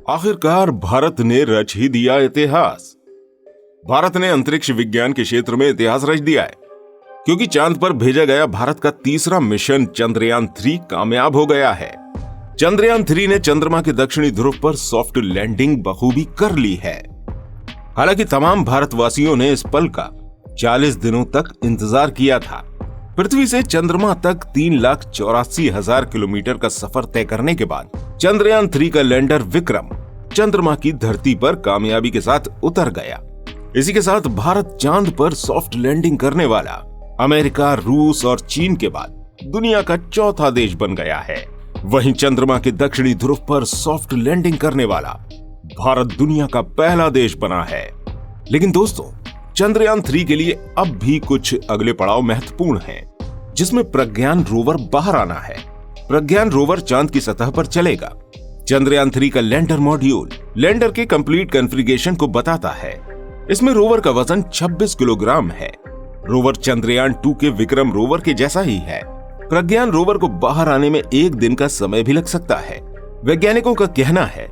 आखिरकार भारत ने रच ही दिया इतिहास। भारत ने अंतरिक्ष विज्ञान के क्षेत्र में इतिहास रच दिया है, क्योंकि चांद पर भेजा गया भारत का तीसरा मिशन चंद्रयान-3 कामयाब हो गया है। चंद्रयान-3 ने चंद्रमा के दक्षिणी ध्रुव पर सॉफ्ट लैंडिंग बखूबी कर ली है। हालांकि तमाम भारतवासियों ने इस पल का 40 दिनों तक इंतजार किया था। पृथ्वी से चंद्रमा तक 3,84,000 किलोमीटर का सफर तय करने के बाद चंद्रयान-3 का लैंडर विक्रम चंद्रमा की धरती पर कामयाबी के साथ उतर गया। इसी के साथ भारत चांद पर सॉफ्ट लैंडिंग करने वाला अमेरिका, रूस और चीन के बाद दुनिया का चौथा देश बन गया है। वहीं चंद्रमा के दक्षिणी ध्रुव पर सॉफ्ट लैंडिंग करने वाला भारत दुनिया का पहला देश बना है। लेकिन दोस्तों, चंद्रयान-3 के लिए अब भी कुछ अगले पड़ाव महत्वपूर्ण हैं, जिसमें प्रज्ञान रोवर बाहर आना है। प्रज्ञान रोवर चांद की सतह पर चलेगा। चंद्रयान-3 का लैंडर मॉड्यूल लैंडर के कंप्लीट कॉन्फ़िगरेशन को बताता है। इसमें रोवर का वजन 26 किलोग्राम है। रोवर चंद्रयान-2 के विक्रम रोवर के जैसा ही है। प्रज्ञान रोवर को बाहर आने में 1 दिन का समय भी लग सकता है। वैज्ञानिकों का कहना है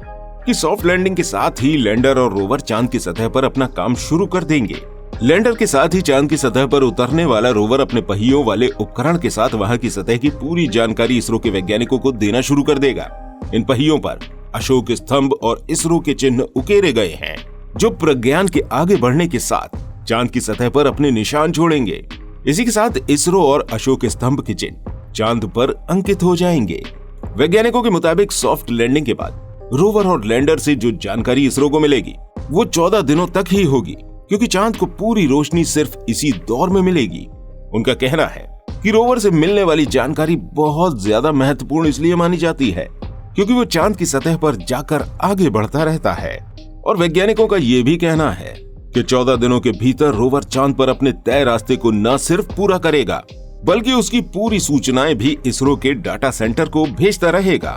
कि सॉफ्ट लैंडिंग के साथ ही लैंडर और रोवर चांद की सतह पर अपना काम शुरू कर देंगे। लैंडर के साथ ही चांद की सतह पर उतरने वाला रोवर अपने पहियों वाले उपकरण के साथ वहां की सतह की पूरी जानकारी इसरो के वैज्ञानिकों को देना शुरू कर देगा। इन पहियों पर अशोक स्तंभ और इसरो के चिन्ह उकेरे गए हैं, जो प्रज्ञान के आगे बढ़ने के साथ चांद की सतह पर अपने निशान छोड़ेंगे। इसी के साथ इसरो और अशोक स्तंभ के चिन्ह चांद पर अंकित हो जाएंगे। वैज्ञानिकों के मुताबिक सॉफ्ट लैंडिंग के बाद रोवर और लैंडर से जो जानकारी इसरो को मिलेगी वो 14 दिनों तक ही होगी, क्योंकि चांद को पूरी रोशनी सिर्फ इसी दौर में मिलेगी। उनका कहना है कि रोवर से मिलने वाली जानकारी बहुत ज्यादा महत्वपूर्ण इसलिए मानी जाती है क्योंकि वो चांद की सतह पर जाकर आगे बढ़ता रहता है। और वैज्ञानिकों का ये भी कहना है कि 14 दिनों के भीतर रोवर चांद पर अपने तय रास्ते को न सिर्फ पूरा करेगा, बल्कि उसकी पूरी सूचनाएं भी इसरो के डाटा सेंटर को भेजता रहेगा।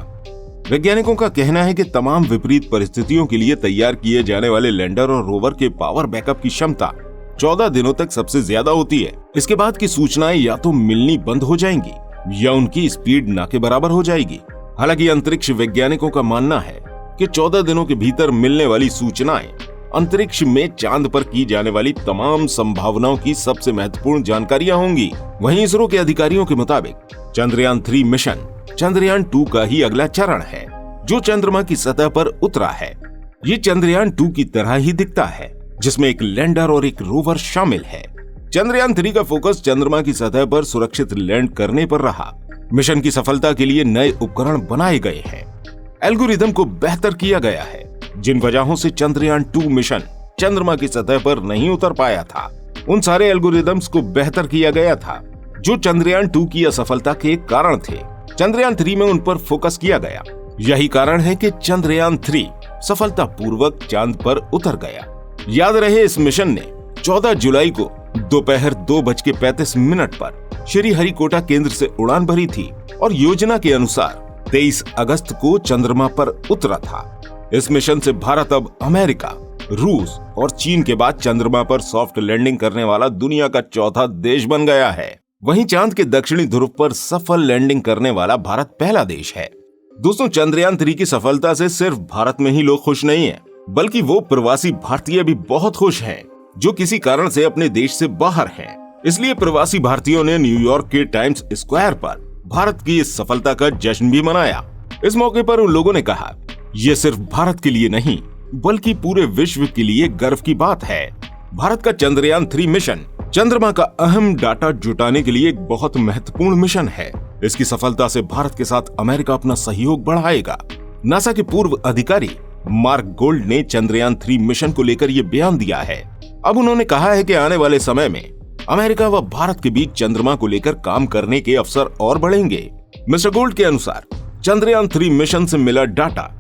वैज्ञानिकों का कहना है कि तमाम विपरीत परिस्थितियों के लिए तैयार किए जाने वाले लैंडर और रोवर के पावर बैकअप की क्षमता 14 दिनों तक सबसे ज्यादा होती है। इसके बाद की सूचनाएं या तो मिलनी बंद हो जाएंगी या उनकी स्पीड ना के बराबर हो जाएगी। हालांकि अंतरिक्ष वैज्ञानिकों का मानना है कि 14 दिनों के भीतर मिलने वाली सूचनाएं अंतरिक्ष में चांद पर की जाने वाली तमाम संभावनाओं की सबसे महत्वपूर्ण जानकारियां होंगी। वहीं इसरो के अधिकारियों के मुताबिक चंद्रयान-3 मिशन चंद्रयान-2 का ही अगला चरण है, जो चंद्रमा की सतह पर उतरा है। ये चंद्रयान-2 की तरह ही दिखता है, जिसमें एक लैंडर और एक रोवर शामिल है। चंद्रयान-3 का फोकस चंद्रमा की सतह पर सुरक्षित लैंड करने पर रहा। मिशन की सफलता के लिए नए उपकरण बनाए गए हैं। एल्गोरिदम को बेहतर किया गया है। जिन वजहों से चंद्रयान-2 मिशन चंद्रमा की सतह पर नहीं उतर पाया था, उन सारे एल्गोरिदम्स को बेहतर किया गया था, जो चंद्रयान-2 की असफलता के कारण थे। चंद्रयान-3 में उन पर फोकस किया गया। यही कारण है कि चंद्रयान-3 सफलतापूर्वक चांद पर उतर गया। याद रहे, इस मिशन ने 14 जुलाई को दोपहर 2:35 पर श्रीहरिकोटा केंद्र से उड़ान भरी थी और योजना के अनुसार 23 अगस्त को चंद्रमा पर उतरा था। इस मिशन से भारत अब अमेरिका, रूस और चीन के बाद चंद्रमा पर सॉफ्ट लैंडिंग करने वाला दुनिया का चौथा देश बन गया है। वहीं चांद के दक्षिणी ध्रुव पर सफल लैंडिंग करने वाला भारत पहला देश है। दोस्तों, चंद्रयान-3 की सफलता से सिर्फ भारत में ही लोग खुश नहीं हैं, बल्कि वो प्रवासी भारतीय भी बहुत खुश हैं, जो किसी कारण से अपने देश से बाहर हैं। इसलिए प्रवासी भारतीयों ने न्यूयॉर्क के टाइम्स स्क्वायर पर भारत की इस सफलता का जश्न भी मनाया। इस मौके पर उन लोगों ने कहा, ये सिर्फ भारत के लिए नहीं, बल्कि पूरे विश्व के लिए गर्व की बात है। भारत का चंद्रयान-3 मिशन चंद्रमा का अहम डाटा जुटाने के लिए एक बहुत महत्वपूर्ण मिशन है। इसकी सफलता से भारत के साथ अमेरिका अपना सहयोग बढ़ाएगा। नासा के पूर्व अधिकारी मार्क गोल्ड ने चंद्रयान-3 मिशन को लेकर ये बयान दिया है। अब उन्होंने कहा है कि आने वाले समय में अमेरिका व भारत के बीच चंद्रमा को लेकर काम करने के अवसर और बढ़ेंगे। मिस्टर गोल्ड के अनुसार चंद्रयान-3 मिशन से मिला डाटा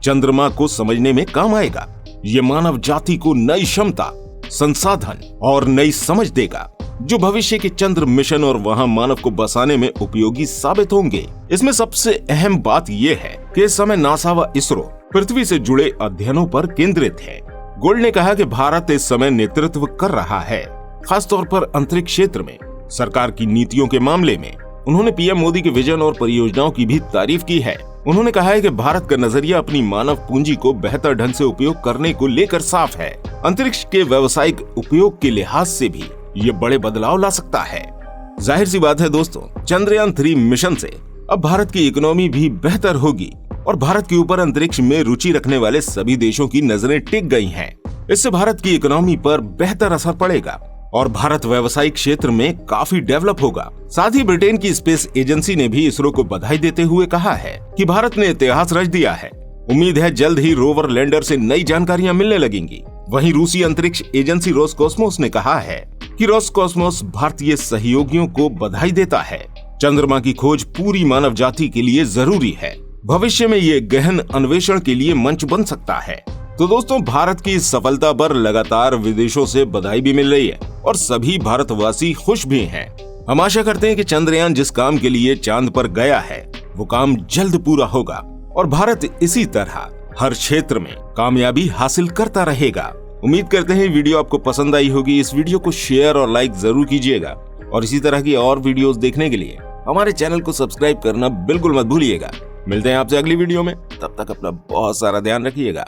चंद्रमा को समझने में काम आएगा। ये मानव जाति को नई क्षमता, संसाधन और नई समझ देगा, जो भविष्य के चंद्र मिशन और वहां मानव को बसाने में उपयोगी साबित होंगे। इसमें सबसे अहम बात यह है कि इस समय नासा व इसरो पृथ्वी से जुड़े अध्ययनों पर केंद्रित है। गोल्ड ने कहा कि भारत इस समय नेतृत्व कर रहा है, खासतौर पर अंतरिक्ष क्षेत्र में। सरकार की नीतियों के मामले में उन्होंने पीएम मोदी के विजन और परियोजनाओं की भी तारीफ की है। उन्होंने कहा है कि भारत का नजरिया अपनी मानव पूंजी को बेहतर ढंग से उपयोग करने को लेकर साफ है। अंतरिक्ष के व्यावसायिक उपयोग के लिहाज से भी ये बड़े बदलाव ला सकता है। जाहिर सी बात है दोस्तों, चंद्रयान 3 मिशन से अब भारत की इकोनॉमी भी बेहतर होगी और भारत के ऊपर अंतरिक्ष में रुचि रखने वाले सभी देशों की नजरें टिक गई हैं। इससे भारत की इकोनॉमी पर बेहतर असर पड़ेगा और भारत व्यावसायिक क्षेत्र में काफी डेवलप होगा। साथ ही ब्रिटेन की स्पेस एजेंसी ने भी इसरो को बधाई देते हुए कहा है कि भारत ने इतिहास रच दिया है। उम्मीद है जल्द ही रोवर लैंडर से नई जानकारियां मिलने लगेंगी। वहीं रूसी अंतरिक्ष एजेंसी रोसकॉस्मोस ने कहा है कि रोसकॉस्मोस भारतीय सहयोगियों को बधाई देता है। चंद्रमा की खोज पूरी मानव जाति के लिए जरूरी है। भविष्य में ये गहन अन्वेषण के लिए मंच बन सकता है। तो दोस्तों, भारत की इस सफलता पर लगातार विदेशों से बधाई भी मिल रही है और सभी भारतवासी खुश भी हैं। हम आशा करते हैं कि चंद्रयान जिस काम के लिए चांद पर गया है वो काम जल्द पूरा होगा और भारत इसी तरह हर क्षेत्र में कामयाबी हासिल करता रहेगा। उम्मीद करते हैं वीडियो आपको पसंद आई होगी। इस वीडियो को शेयर और लाइक जरूर कीजिएगा और इसी तरह की और वीडियोस देखने के लिए हमारे चैनल को सब्सक्राइब करना बिल्कुल मत भूलिएगा। मिलते हैं आपसे अगली वीडियो में, तब तक अपना बहुत सारा ध्यान रखिएगा।